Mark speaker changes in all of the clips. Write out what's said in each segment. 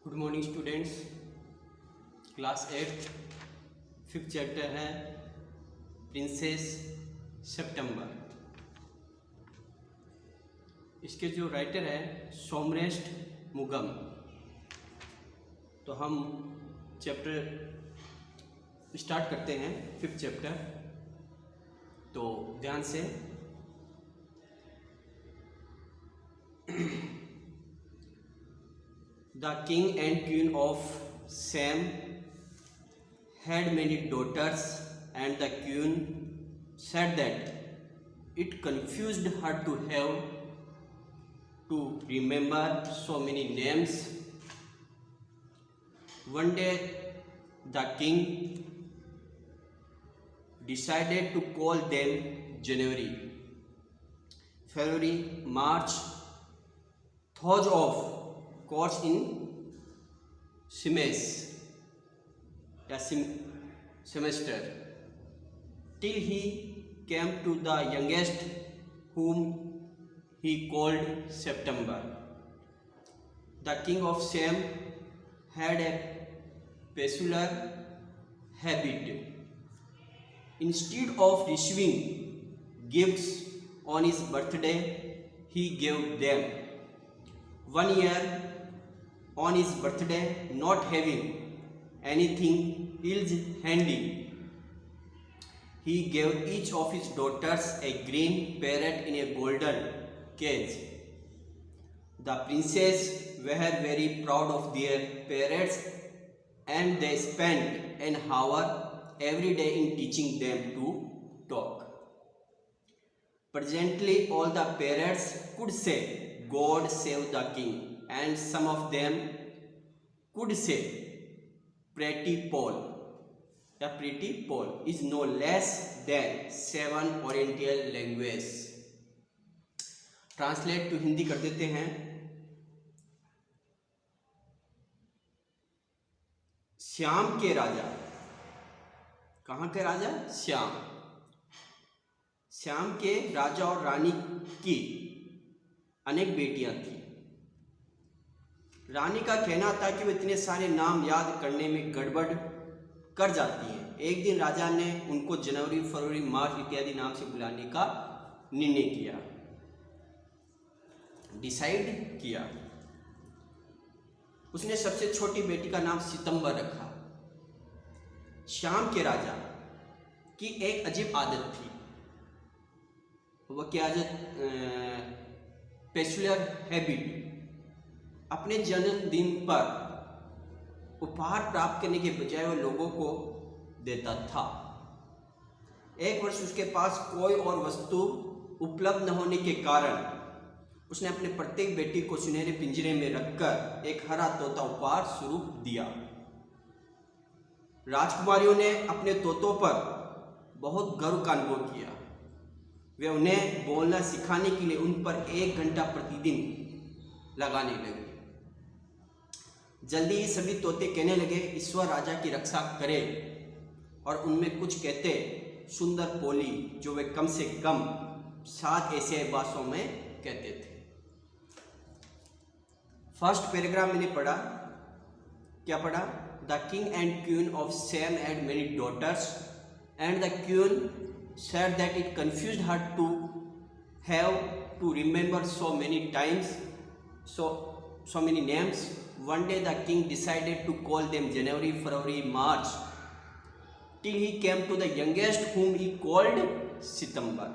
Speaker 1: Good morning students. Class 8 fifth chapter है princess सितंबर। इसके जो राइटर है सोमरेस्ट मुगम। तो हम चैप्टर स्टार्ट करते हैं फिफ्थ चैप्टर। तो ध्यान से The king and queen of Sam had many daughters, and the queen said that it confused her to have to remember so many names. One day, the king decided to call them January, February, March, thought of course in semester till he came to the youngest, whom he called September. The king of Sam had a peculiar habit. Instead of receiving gifts on his birthday, he gave them. One year on his birthday, not having anything else handy, he gave each of his daughters a green parrot in a golden cage. The princes were very proud of their parrots, and they spent an hour every day in teaching them to talk. Presently, all the parrots could say, "God save the king," and some of them could say, "Pretty Paul." The Pretty Paul is no less than 7 Oriental languages. Translate to Hindi कर देते हैं। श्याम के राजा, कहाँ के राजा? श्याम। श्याम के राजा और रानी की अनेक बेटियां थी। रानी का कहना था कि वो इतने सारे नाम याद करने में गड़बड़ कर जाती हैं। एक दिन राजा ने उनको जनवरी, फरवरी, मार्च इत्यादि नाम से बुलाने का निर्णय किया, डिसाइड किया। उसने सबसे छोटी बेटी का नाम सितंबर रखा। श्याम के राजा की एक अजीब आदत थी। वह क्या आदत? Peculiar habit. अपने जन्मदिन पर उपहार प्राप्त करने के बजाय वह लोगों को देता था। एक वर्ष उसके पास कोई और वस्तु उपलब्ध न होने के कारण उसने अपने प्रत्येक बेटी को सुनहरे पिंजरे में रखकर एक हरा तोता उपहार स्वरूप दिया। राजकुमारियों ने अपने तोतों पर बहुत गर्व का अनुभव किया। वे उन्हें बोलना सिखाने के लिए उन पर 1 घंटा प्रतिदिन लगाने लगे। जल्दी ही सभी तोते कहने लगे, ईश्वर राजा की रक्षा करे। और उनमें कुछ कहते, सुंदर पोली, जो वे कम से कम 7 ऐसे भाषाओं में कहते थे। फर्स्ट पैराग्राफ मैंने पढ़ा। क्या पढ़ा? The king and queen of Sam had many daughters, and the queen said that it confused her to have to remember so many times, so many names. One day the king decided to call them January, February, March, till he came to the youngest, whom he called September.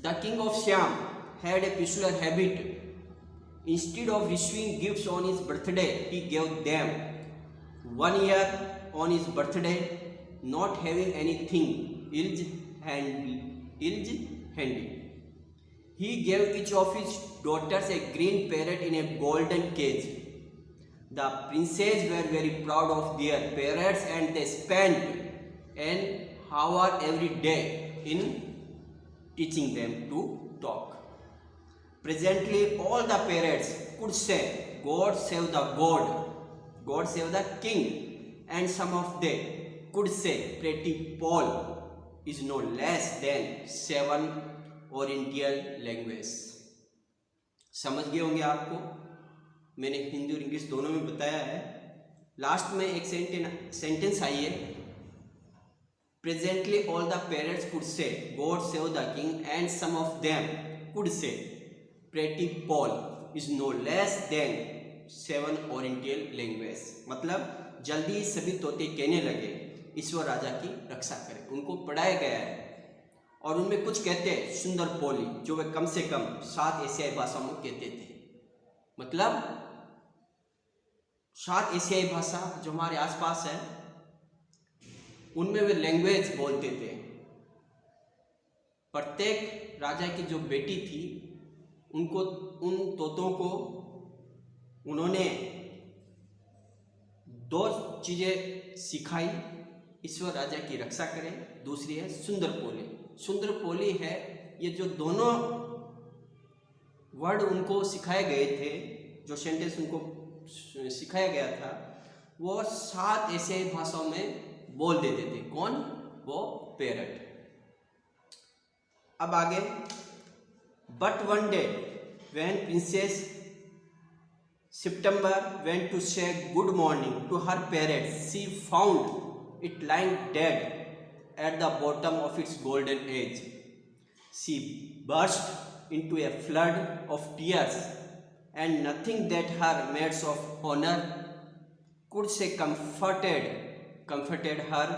Speaker 1: The king of Siam had a peculiar habit. Instead of receiving gifts on his birthday, he gave them. One year on his birthday, not having anything else handy, he gave each of his daughters a green parrot in a golden cage. The princes were very proud of their parrots, and they spent an hour every day in teaching them to talk. Presently, all the parrots could say, "God save the God," "God save the king," and some of them could say, "Pretty Paul is no less than 7 Oriental languages." समझ गए होंगे आपको। मैंने हिंदी और English दोनों में बताया है। लास्ट में एक सेंटेंस आई है, presently all the parents could say God save the king and some of them could say pretty Poll is no less than 7 Oriental language. मतलब जल्दी सभी तोते कहने लगे ईश्वर राजा की रक्षा करे। उनको पढ़ाया गया है और उनमें कुछ कहते हैं सुंदर पोली, जो वे कम से कम 7 एशियाई भाषाओं में कहते थे। मतलब 7 एशियाई भाषा जो हमारे आसपास है उनमें वे लैंग्वेज बोलते थे। प्रत्येक राजा की जो बेटी थी उनको, उन तोतों को उन्होंने 2 चीजें सिखाई, ईश्वर राजा की रक्षा करें, दूसरी है सुंदर पोली। सुंदर पोली है ये जो दोनों वर्ड उनको सिखाए गए थे, जो सेंटेंस उनको सिखाया गया था वो 7 एशियाई भाषाओं में बोल देते थे। कौन? वो पैरट। अब आगे, but one day when princess September went to say good morning to her parrot she found it lying dead at the bottom of its golden age. She burst into a flood of tears, and nothing that her maids of honor could say comforted her.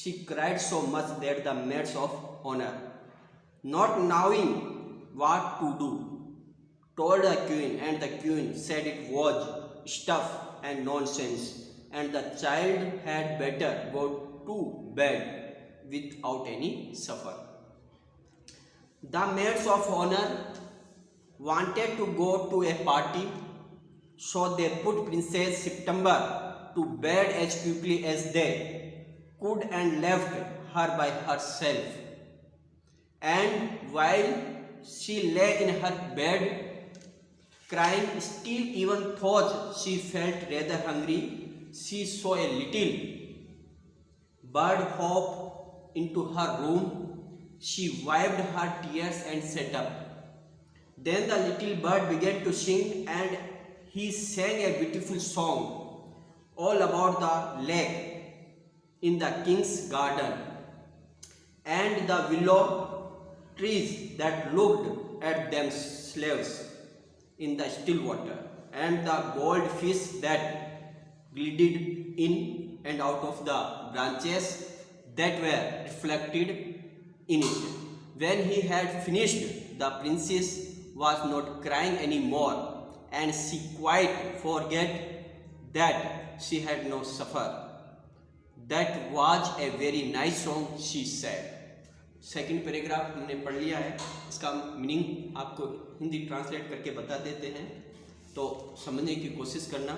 Speaker 1: She cried so much that the maids of honor, not knowing what to do, told the queen, and the queen said it was stuff and nonsense, and the child had better go to bed without any suffer. The maids of honor wanted to go to a party, so they put Princess September to bed as quickly as they could and left her by herself. And while she lay in her bed crying, still even though she felt rather hungry, she saw a little bird hop into her room. She wiped her tears and sat up. Then the little bird began to sing, and he sang a beautiful song all about the lake in the king's garden, and the willow trees that looked at them slaves in the still water, and the goldfish that glided in and out of the branches that were reflected in it. When he had finished, the princess was not crying anymore, and she quite forgot that she had no suffer. That was a very nice song, she said. Second paragraph हमने पढ़ लिया है, इसका meaning आपको Hindi translate करके बता देते हैं, तो समझने की कोशिश करना,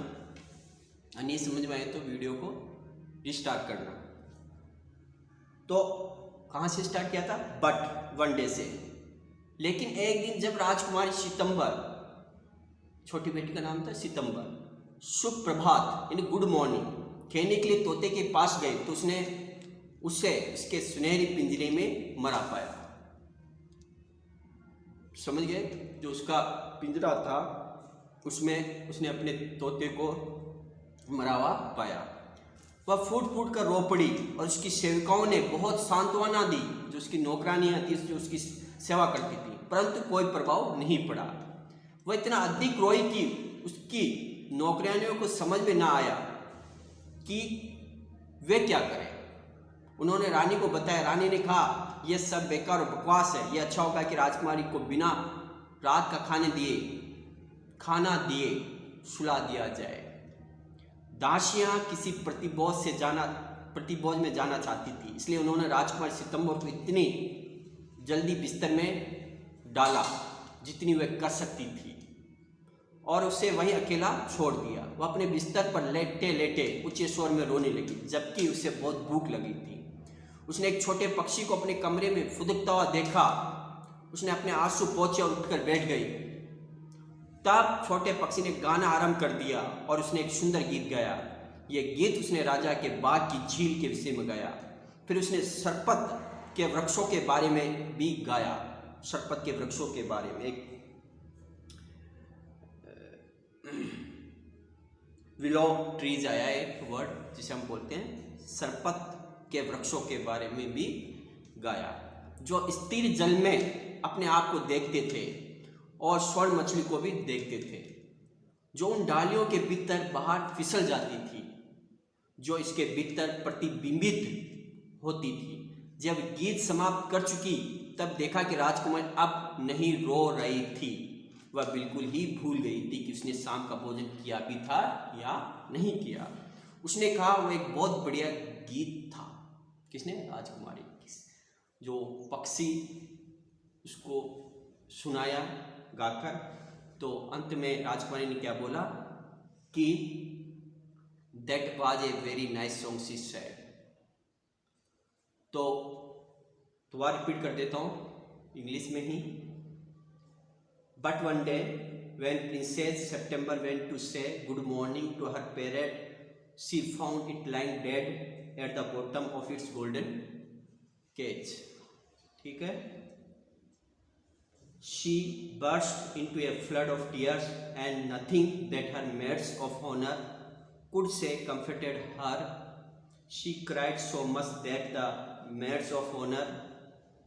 Speaker 1: नहीं समझ में आए तो वीडियो को रिस्टार्ट करना। तो कहाँ से स्टार्ट किया था? बट वन डे से। लेकिन एक दिन जब राजकुमारी सितंबर, छोटी बेटी का नाम था सितंबर, शुभ प्रभात यानी गुड मॉर्निंग कहने के लिए तोते के पास गए तो उसने उसे इसके सुनहरी पिंजरे में मरा पाया। समझ गए? जो उसका पिंजरा था उसमें उसने अपने तोते को मरा हुआ पाया। वह फूट फूट कर रो पड़ी और उसकी सेविकाओं ने बहुत सांत्वना दी, जो उसकी नौकरानियां थी जो उसकी सेवा करती थी, परंतु कोई प्रभाव नहीं पड़ा। वह इतना अधिक रोई कि उसकी नौकरानियों को समझ में ना आया कि वे क्या करें। उन्होंने रानी को बताया। रानी ने कहा यह सब बेकार और बकवास है, यह अच्छा होगा कि राजकुमारी को बिना रात का खाना दिए सुला दिया जाए। दासियां किसी प्रतिभोज में जाना चाहती थी, इसलिए उन्होंने राजकुमारी सितंबर को इतनी जल्दी बिस्तर में डाला जितनी वह कर सकती थी और उसे वहीं अकेला छोड़ दिया। वह अपने बिस्तर पर लेटे लेटे ऊंचे स्वर में रोने लगी, जबकि उसे बहुत भूख लगी थी। उसने एक छोटे पक्षी को अपने कमरे में फुदकता हुआ देखा। उसने अपने आंसू पोंछे और उठकर बैठ गई। तब छोटे पक्षी ने गाना आरंभ कर दिया और उसने एक सुंदर गीत गाया। यह गीत उसने राजा के बाग की झील के विषय में गाया। फिर उसने सरपत के वृक्षों के बारे में भी गाया। सरपत के वृक्षों के बारे में एक विलो ट्रीज आया एक वर्ड जिसे हम बोलते हैं, सरपत के वृक्षों के बारे में भी गाया, जो स्थिर जल में अपने आप को देखते थे और स्वर्ण मछली को भी देखते थे, जो उन डालियों के भीतर बाहर फिसल जाती थी, जो इसके भीतर प्रतिबिंबित होती थी। जब गीत समाप्त कर चुकी तब देखा कि राजकुमारी अब नहीं रो रही थी। वह बिल्कुल ही भूल गई थी कि उसने शाम का भोजन किया भी था या नहीं किया। उसने कहा वो एक बहुत बढ़िया गीत था। किसने? राजकुमारी। जो पक्षी उसको सुनाया गाकर। तो अंत में राजकुमारी ने क्या बोला कि that was a very nice song she said. तो दोबारा रिपीट कर देता हूँ इंग्लिश में ही। But one day when Princess September went to say good morning to her parrot, she found it lying dead at the bottom of its golden cage. ठीक है? She burst into a flood of tears, and nothing that her maids of honor could say comforted her. She cried so much that the maids of honor,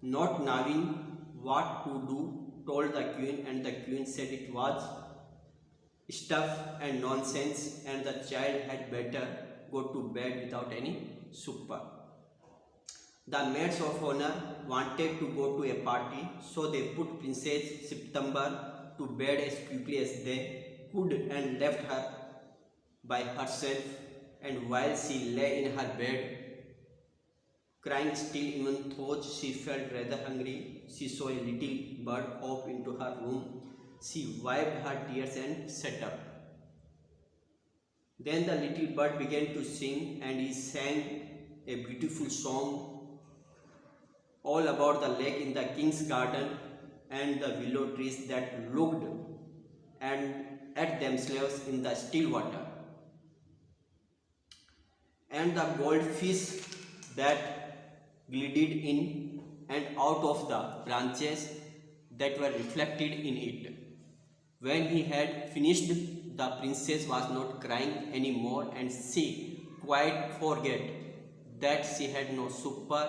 Speaker 1: not knowing what to do, told the queen, and the queen said it was stuff and nonsense, and the child had better go to bed without any supper. The maids of honor wanted to go to a party, so they put Princess September to bed as quickly as they could and left her by herself. And while she lay in her bed, crying still, even though she felt rather hungry, she saw a little bird hop into her room. She wiped her tears and sat up. Then the little bird began to sing, and he sang a beautiful song all about the lake in the king's garden and the willow trees that looked and at themselves in the still water, and the goldfish that glided in and out of the branches that were reflected in it. When he had finished, the princess was not crying anymore, and she quite forgot that she had no supper.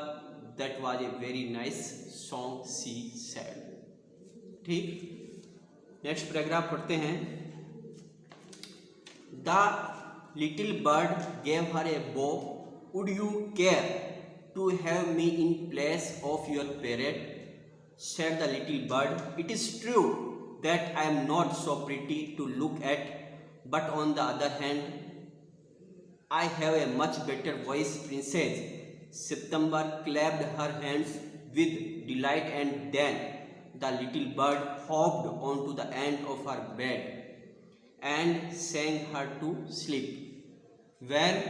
Speaker 1: That was a very nice song, she said. ठीक, next paragraph पढ़ते हैं। The little bird gave her a bow. Would you care to have me in place of your parrot? Said the little bird. It is true that I am not so pretty to look at, but on the other hand, I have a much better voice. Princess September clapped her hands with delight, and then the little bird hopped onto the end of her bed and sang her to sleep. When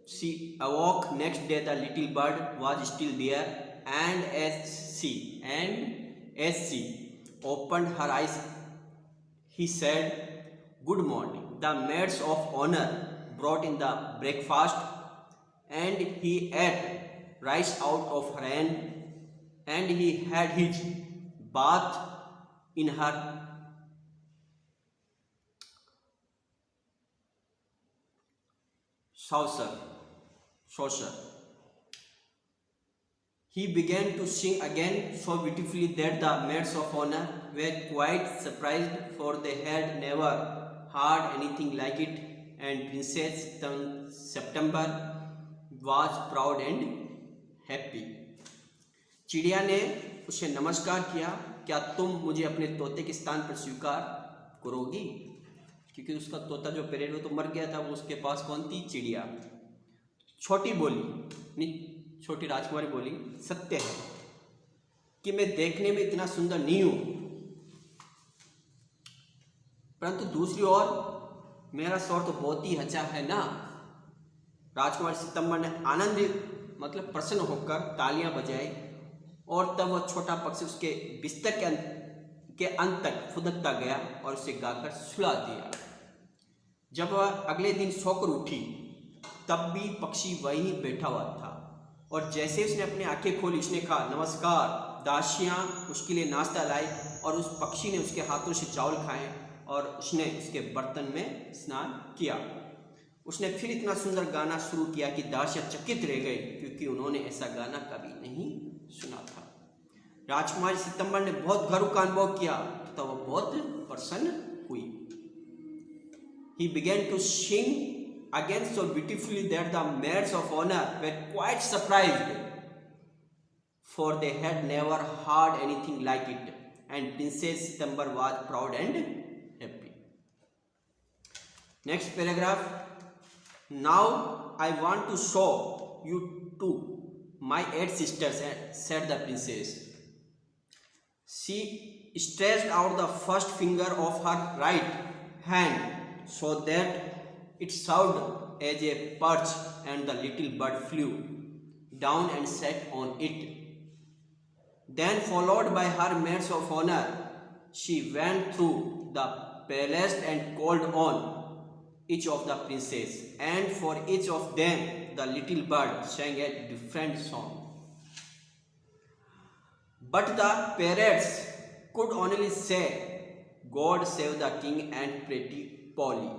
Speaker 1: she awoke next day, the little bird was still there, and as she opened her eyes, he said, "Good morning." The maids of honor brought in the breakfast, and he ate rice out of her hand, and he had his bath in her saucer. He began to sing again so beautifully that the maids of honor were quite surprised, for they had never heard anything like it, and Princess September was proud and happy. चिड़िया ने उसे नमस्कार किया, क्या तुम मुझे अपने तोते के स्थान पर स्वीकार करोगी? क्योंकि उसका तोता जो पेरेड वो तो मर गया था, वो उसके पास कौन थी? चिड़िया। छोटी बोली, छोटी राजकुमारी बोली, सत्य है कि मैं देखने में इतना सुंदर नहीं हूं, परंतु दूसरी ओर मेरा स्वर तो बहुत ही अच्छा है ना। राजकुमारी सितंबर ने आनंदित मतलब प्रसन्न होकर तालियां बजाई, और तब वह छोटा पक्षी उसके बिस्तर के अंत तक फुदकता गया और उसे गाकर सुला दिया। जब वह अगले दिन सोकर उठी तब भी पक्षी वहीं बैठा हुआ था, और जैसे उसने अपनी आंखें खोली, उसने कहा, नमस्कार। दासियां उसके लिए नाश्ता लाई, और उस पक्षी ने उसके हाथों से चावल खाए और उसने उसके बर्तन में स्नान किया। उसने फिर इतना सुंदर गाना शुरू किया कि दासियाँ चकित रह गई, क्योंकि उन्होंने ऐसा गाना कभी नहीं सुना था। राजकुमारी सितंबर ने बहुत गर्व का अनुभव किया तथा वो बहुत प्रसन्न हुई। He began to sing again so beautifully that the maids of honor were quite surprised, for they had never heard anything like it, and Princess Sitambar was proud and happy. Next paragraph. Now I want to show you to my 8 sisters, said the princess. She stretched out the first finger of her right hand so that it served as a perch, and the little bird flew down and sat on it. Then, followed by her maids of honor, she went through the palace and called on each of the princes, and for each of them the little bird sang a different song. But the parrots could only say, "God save the king and pretty Polly."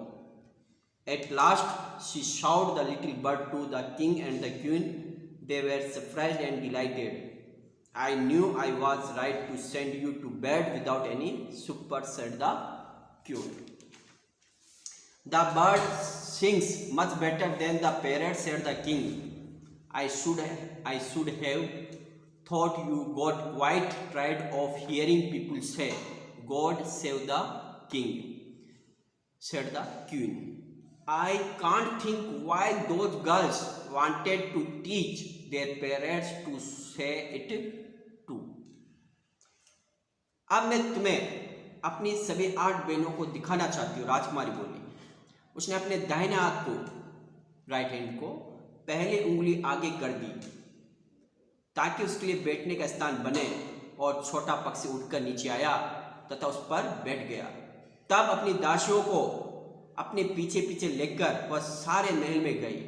Speaker 1: At last she shouted the little bird to the king and the queen. They were surprised and delighted. "I knew I was right to send you to bed without any supper," said the queen. "The bird sings much better than the parrot," said the king. I should have thought you got quite tired of hearing people say, "God save the king," said the queen. "I can't think why those girls wanted to teach their parents to say it too." अब मैं तुम्हें अपनी सभी 8 बहनों को दिखाना चाहती हूँ, राजकुमारी बोली। उसने अपने दाहिने हाथ को, राइट हैंड को, पहली उंगली आगे कर दी ताकि उसके लिए बैठने का स्थान बने, और छोटा पक्षी उठकर नीचे आया तथा उस पर बैठ गया। तब अपनी दासियों को अपने पीछे पीछे लेकर वह सारे महल में गई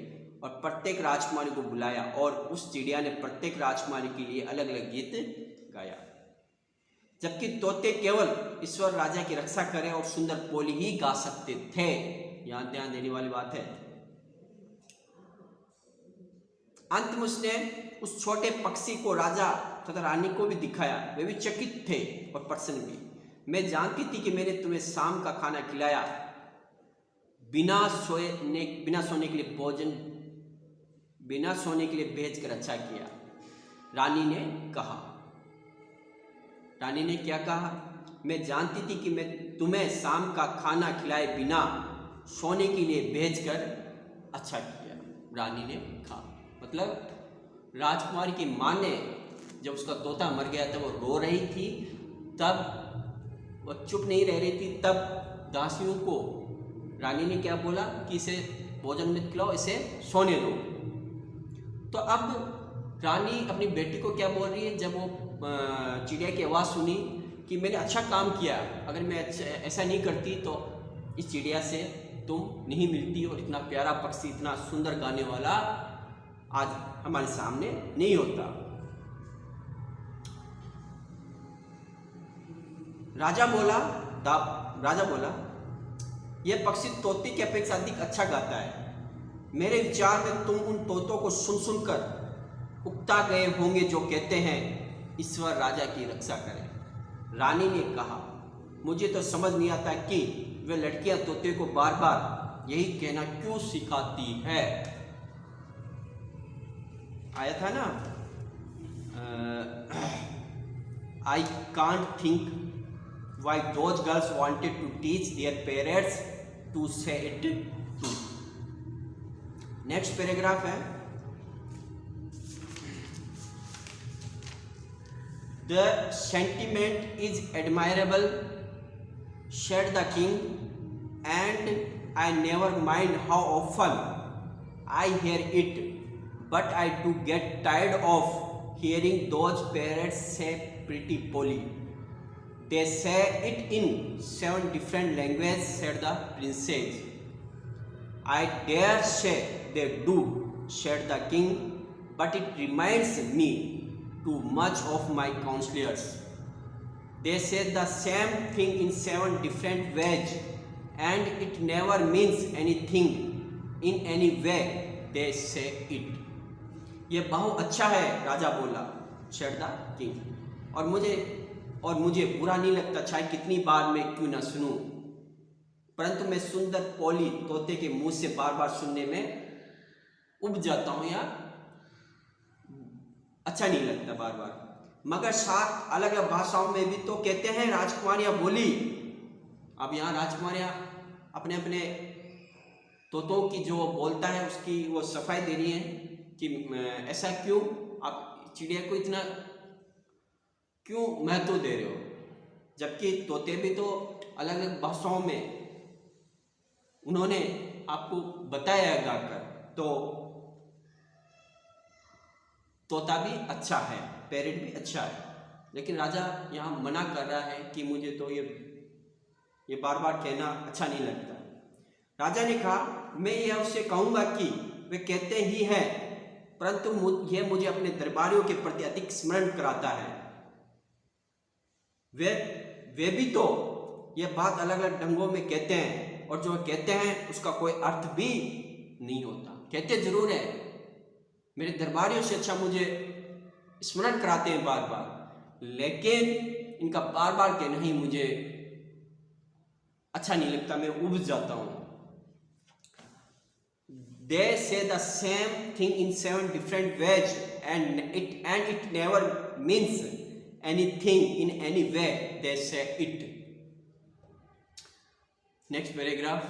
Speaker 1: और प्रत्येक राजकुमारी को बुलाया, और उस चिड़िया ने प्रत्येक राजकुमारी के लिए अलग अलग गीत गाया, जबकि तोते केवल ईश्वर राजा की रक्षा करें और सुंदर पोली ही गा सकते थे। यहां ध्यान देने वाली बात है। अंत में उसने उस छोटे पक्षी को राजा तथा रानी को भी दिखाया। वे भी चकित थे और प्रसन्न भी। "मैं जानती थी कि मैंने तुम्हें शाम का खाना खिलाया, बिना सोने के लिए भोजन, बिना सोने के लिए भेज कर अच्छा किया," रानी ने कहा। रानी ने क्या कहा? "मैं जानती थी कि मैं तुम्हें शाम का खाना खिलाए बिना सोने के लिए भेजकर अच्छा किया," रानी ने कहा। मतलब राजकुमारी की माँ ने जब उसका तोता मर गया तब वो रो रही थी, तब वो चुप नहीं रह रही थी। तब दासियों को रानी ने क्या बोला कि इसे भोजन मत खिलाओ, इसे सोने दो। तो अब रानी अपनी बेटी को क्या बोल रही है, जब वो चिड़िया की आवाज़ सुनी कि मैंने अच्छा काम किया, अगर मैं ऐसा नहीं करती तो इस चिड़िया से तुम नहीं मिलती, और इतना प्यारा पक्षी, इतना सुंदर गाने वाला आज हमारे सामने नहीं होता। राजा बोला, यह पक्षी तोते की अपेक्षा अधिक अच्छा गाता है। मेरे विचार में तुम उन तोतों को सुन सुनकर उकता गए होंगे जो कहते हैं, "ईश्वर राजा की रक्षा करें।" रानी ने कहा, "मुझे तो समझ नहीं आता कि वे लड़कियां तोते को बार बार यही कहना क्यों सिखाती है। आया था ना, I can't think why those girls wanted to teach their parents to say it too." Next paragraph है, "The sentiment is admirable," said the king, "and I never mind how often I hear it, but I do get tired of hearing those parrots say pretty Polly. They say it in 7 different languages," said the princess. "I dare say they do," said the king, "but it reminds me too much of my counselors. They say the same thing in 7 different ways and it never means anything in any way they say it. ये बहुत अच्छा है, राजा बोला, said the king. और मुझे बुरा नहीं लगता, चाहे कितनी बार मैं क्यों ना सुनूं, परंतु मैं सुंदर पोली तोते के मुंह से बार बार सुनने में उब जाता हूं या अच्छा नहीं लगता बार बार। मगर 7 अलग अलग भाषाओं में भी तो कहते हैं राजकुमारियां बोली। अब यहाँ राजकुमारियां अपने अपने तोतों की जो बोलता है उसकी वो सफाई दे रही है कि ऐसा क्यों, आप चिड़िया को इतना क्यों महत्व दे रहे हो, जबकि तोते भी तो अलग अलग भाषाओं में उन्होंने आपको बताया है गाकर। तो तोता भी अच्छा है, पैरेट भी अच्छा है, लेकिन राजा यहाँ मना कर रहा है कि मुझे तो ये बार बार कहना अच्छा नहीं लगता। राजा ने कहा, मैं यह उससे कहूँगा कि वे कहते ही हैं, परंतु यह मुझे अपने दरबारियों के प्रति अधिक स्मरण कराता है। वे भी तो यह बात अलग अलग ढंगों में कहते हैं और जो कहते हैं उसका कोई अर्थ भी नहीं होता। कहते जरूर है, मेरे दरबारियों से अच्छा मुझे स्मरण कराते हैं बार बार, लेकिन इनका बार बार कहना ही मुझे अच्छा नहीं लगता, मैं उब जाता हूं। They say the same thing in 7 different ways and it never means anything in any way they say it. Next paragraph.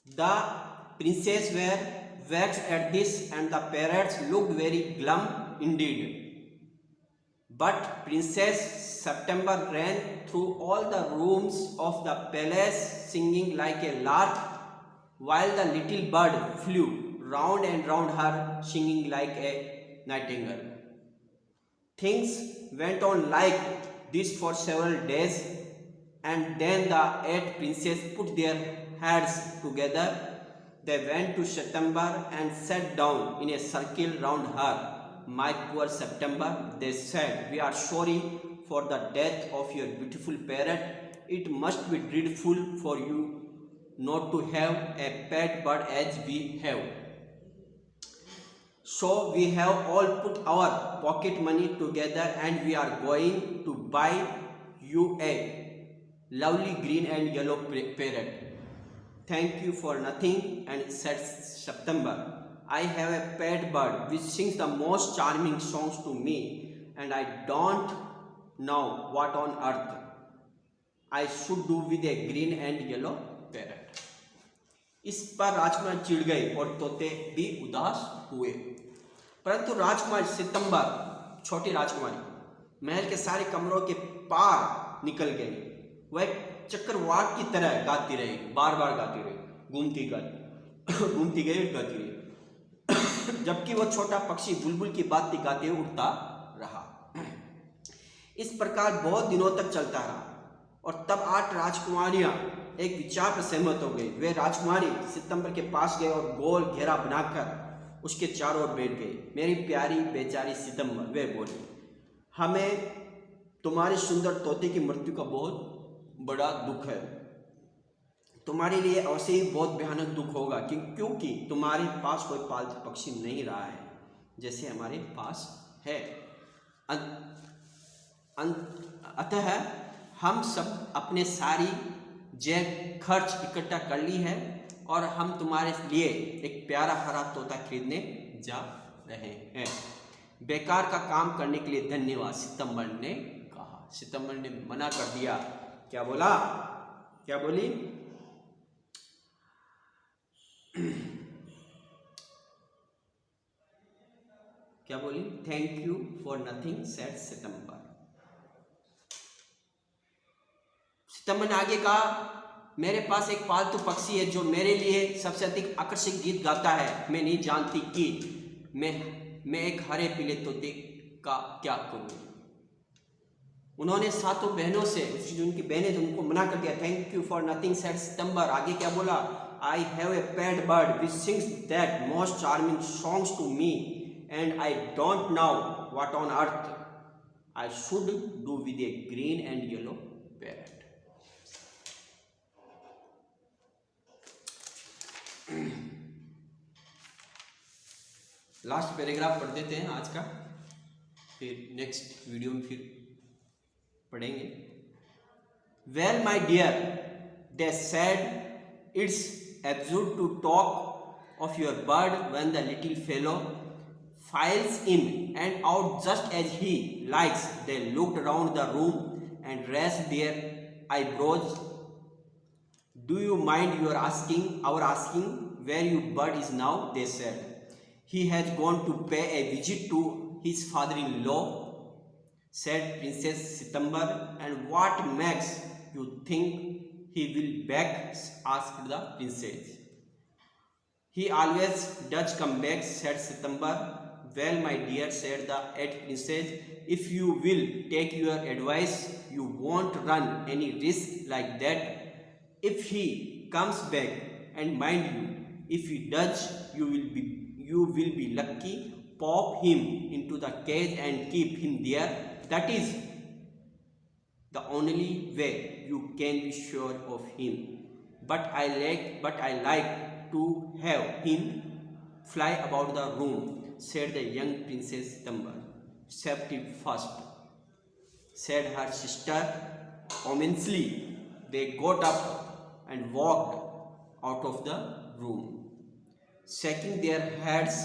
Speaker 1: The princess were vexed at this and the parrots looked very glum indeed. But Princess September ran through all the rooms of the palace singing like a lark, while the little bird flew round and round her singing like a nightingale. Things went on like this for several days, and then the 8 princes put their heads together. They went to September and sat down in a circle round her. My poor September, they said, we are sorry for the death of your beautiful parrot. It must be dreadful for you not to have a pet bird as we have. So we have all put our pocket money together and we are going to buy you a lovely green and yellow parrot. Thank you for nothing, and said September. I have a pet bird which sings the most charming songs to me, and I don't know what on earth I should do with a green and yellow parrot. इस पर राजकुमार चिढ़ गए और तोते भी उदास हुए। परंतु राजकुमारी सितंबर, छोटी राजकुमारी, महल के सारे कमरों के पार निकल गई। वह चक्रवात की तरह गाती रही, बार बार गाती रही, घूमती गई गाती रही, जबकि वह छोटा पक्षी बुलबुल की बात गाते हुए उड़ता रहा। इस प्रकार बहुत दिनों तक चलता रहा और तब 8 राजकुमारियां एक विचार पर सहमत हो गई। वे राजकुमारी सितंबर के पास गए और गोल घेरा बनाकर उसके चारों ओर बैठ गई। मेरी प्यारी बेचारी सितंबर, वे बोली, हमें तुम्हारे सुंदर तोते की मृत्यु का बहुत बड़ा दुख है। तुम्हारे लिए अवश्य ही बहुत भयानक दुख होगा क्योंकि तुम्हारे पास कोई पालतू पक्षी नहीं रहा है जैसे हमारे पास है। अतः हम सब अपने सारी जेब खर्च इकट्ठा कर ली है और हम तुम्हारे लिए एक प्यारा हरा तोता खरीदने जा रहे हैं। बेकार का काम करने के लिए धन्यवाद, सितंबर ने कहा। सितंबर ने मना कर दिया। क्या बोला? क्या बोली? क्या बोली? Thank you for nothing, said September. September ने आगे कहा, मेरे पास एक पालतू पक्षी है जो मेरे लिए सबसे अधिक आकर्षक गीत गाता है। मैं नहीं जानती कि मैं एक हरे पीले तोते का क्या करूं। उन्होंने 7 बहनों से, जो उनकी बहनें थी, उनको मना कर दिया। Thank you for nothing, said September. आगे क्या बोला? I have a pet bird which sings that most charming songs to me and I don't know what on earth I should do with a green and yellow parrot. Last paragraph पढ़ देते हैं आज का, फिर next video में फिर पढ़ेंगे. Well, my dear, they said, it's absurd to talk of your bird when the little fellow files in and out just as he likes. They looked around the room and raised their eyebrows. Do you mind our asking where your bird is now? They said. He has gone to pay a visit to his father-in-law, said Princess September. And what makes you think he will back? Asked the princess. He always does come back, said September. Well, my dear, said the princess, if you will take your advice, you won't run any risk like that. If he comes back, and mind you, if he does, you will be lucky. Pop him into the cage and keep him there. That is the only way you can be sure of him. But I like to have him fly about the room, said the young Princess September. Safety first, said her sister ominously. They got up and walked out of the room, shaking their heads,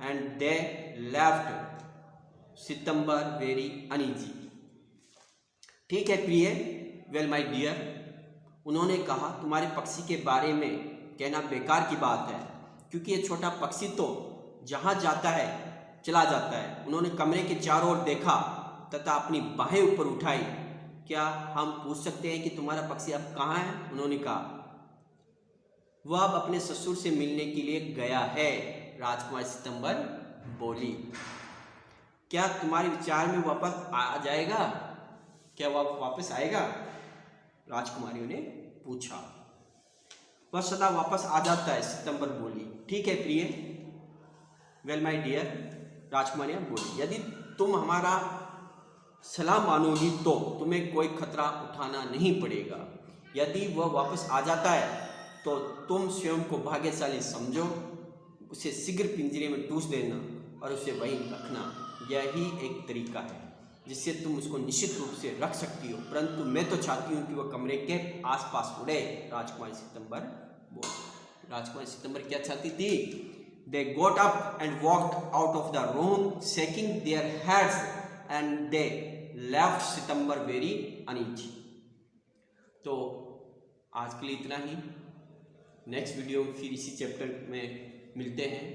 Speaker 1: and they left September very uneasy. ठीक है प्रिय, well my dear, उन्होंने कहा तुम्हारे पक्षी के बारे में कहना बेकार की बात है, क्योंकि ये छोटा पक्षी तो जहाँ जाता है चला जाता है. उन्होंने कमरे के चारों ओर देखा तथा अपनी बाहें ऊपर उठाई. क्या हम पूछ सकते हैं कि तुम्हारा पक्षी अब कहाँ है? उन्होंने कहा वह अब अपने ससुर से मिलने के लिए गया है, राजकुमारी सितंबर बोली. क्या तुम्हारे विचार में वापस आ जाएगा? क्या वह वापस आएगा? राजकुमारियों ने पूछा. वह सदा वापस आ जाता है, सितंबर बोली. ठीक है प्रिय, वेल माय डियर, राजकुमारियां बोली. यदि तुम हमारा सलाह मानोगी तो तुम्हें कोई खतरा उठाना नहीं पड़ेगा. यदि वह वापस आ जाता है तो तुम स्वयं को भाग्यशाली समझो, उसे शीघ्र पिंजरे में ठूस देना और उसे वहीं रखना. यही एक तरीका है जिससे तुम उसको निश्चित रूप से रख सकती हो, परंतु मैं तो चाहती हूँ कि वह कमरे के आसपास उड़े, राजकुमारी सितंबर बोली. राजकुमारी सितंबर क्या चाहती थी? They got up and walked out of the room, shaking their heads, and they left September very uneasy. तो आज के लिए इतना ही. नेक्स्ट वीडियो फिर इसी चैप्टर में मिलते हैं.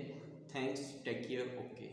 Speaker 1: Thanks, take care, okay.